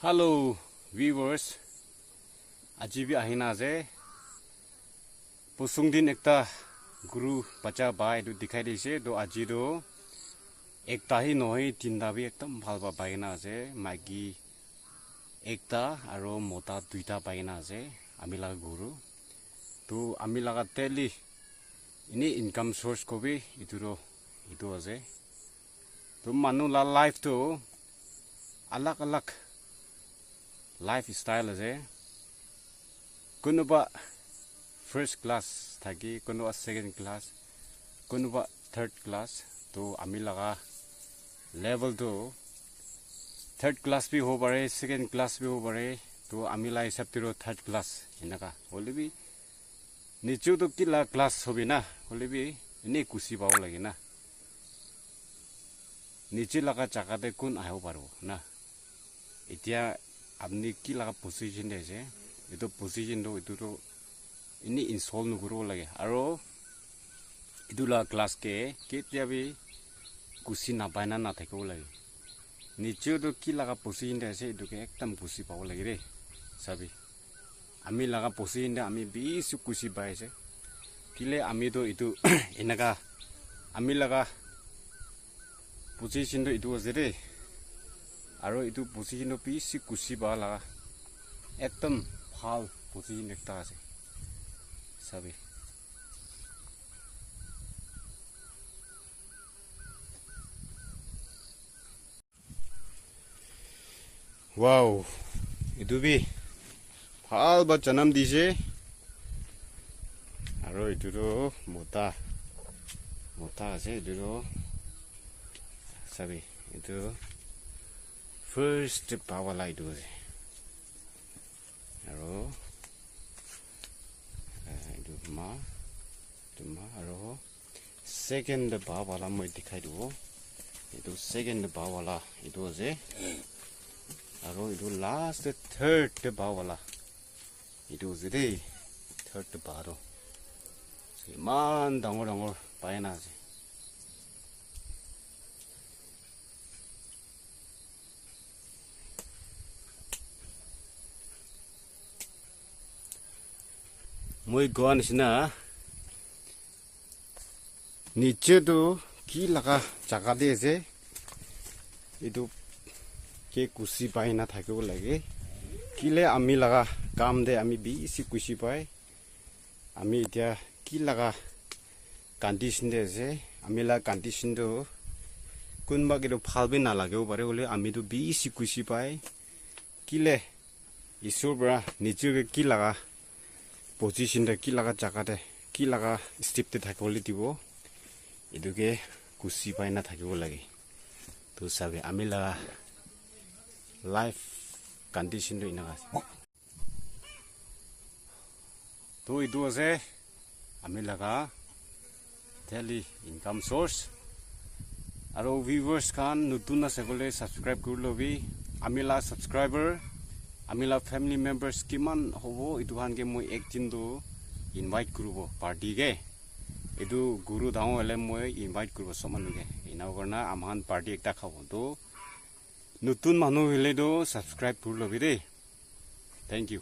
Hello viewers, আজি B Ahina আছে পসুং দিন একটা গুরু বাচ্চা বা এটু দেখাই দিছে তো আজি তো একটা হি নহয় তিনটা বি একদম ভাল বা পাইনা আছে মাইকি একটা আৰু মোটা দুইটা পাইনা আছে আমি লাগা গুরু তো আমি লাগা তেলি ইনি ইনকাম সোর্স কবি ইটো আছে তো মানু লা লাইফ তো আলাক আলাক lifestyle আছে কোনোবা first class থাকি কোনোবা second class কোনোবা third class তো আমি লাগা level তো third class भी हो पारे second class भी हो पारे तो আমি লাই হিসাব তিरो third class এনেকা হলিবি নিচু তো কিলা ক্লাস হবি না হলিবি এনে কুসি পাও লাগে না নিচে লাগা জায়গাতে কোন আইও পারো না এতিয়া আপনি কি লাগা পজিশন আছে এটো পজিশন তো এটো ইনি ইনস্টল নকৰো লাগে আৰু ইদুলা ক্লাস কে কেতিয়াবি কুসি না পাইনা না থাকিব লাগে নিচে তো কি লাগা পজিশন আছে এটোকে একদম কুসি পাব লাগে রে সাবি আমি লাগা পজিশন আমি বেছি কুসি পাইছে কিলে আমি তো ইটো এনেকা আমি লাগা পজিশন তো ইটো আছে রে আৰু ইটো পজিশন বেছি কুসি বা লাগা একদম ভাল পজিশন একটা আছে সাবি ওয়াও ইটো বি ভাল বা জনম দিছে আৰু ইটো মোটা মোটা আছে ইটো সাবি ইটো first power light was aro do ma aro second power la moi dikhai do itu second power la itu je aro itu last third power la itu je de third power man dangor paina je মই গন সিনা নিচে তো কি লাগা জায়গা দিয়ে আছে এটো কে কুসি পাই না থাকিব লাগে কিলে আমি লাগা কাম দে আমি বেছি কুসি পাই আমি এতিয়া কি লাগা কন্ডিশন দে আছে আমি লাগা কন্ডিশন তো কোনবা কেটো ভালবে না লাগেও পারে বলে আমি তো বেছি কুসি পাই কিলে ঈশ্বর বড়া নিচে কি লাগা পজিশন দে কি লাগা জায়গা দে কি লাগা স্টেপ তে থাকিবলে দিব এদুকে কুসি পাই না থাকিব লাগে তো সাবে আমি লাগা লাইফ কন্ডিশন তো ইনা তো ইটো আছে আমি লাগা ডেইলি ইনকাম সোর্স আৰু ভিউয়াৰ্স খান নতুন আছে গলে সাবস্ক্ৰাইব কৰি লবি আমি লা সাবস্ক্রাইবার আমি লা ফ্যামিলি মেম্বার্স কিমান হবো ইটো হানকে মই একদিন তো ইনভাইট করব পার্টি কে এটো গুরু দাও হলে মই ইনভাইট করব সমানুকে ইনাও করনা আমহান পার্টি একটা খাবো তো নতুন মানুহ হলে তো সাবস্ক্রাইব কৰি লবি ৰে থ্যাংক ইউ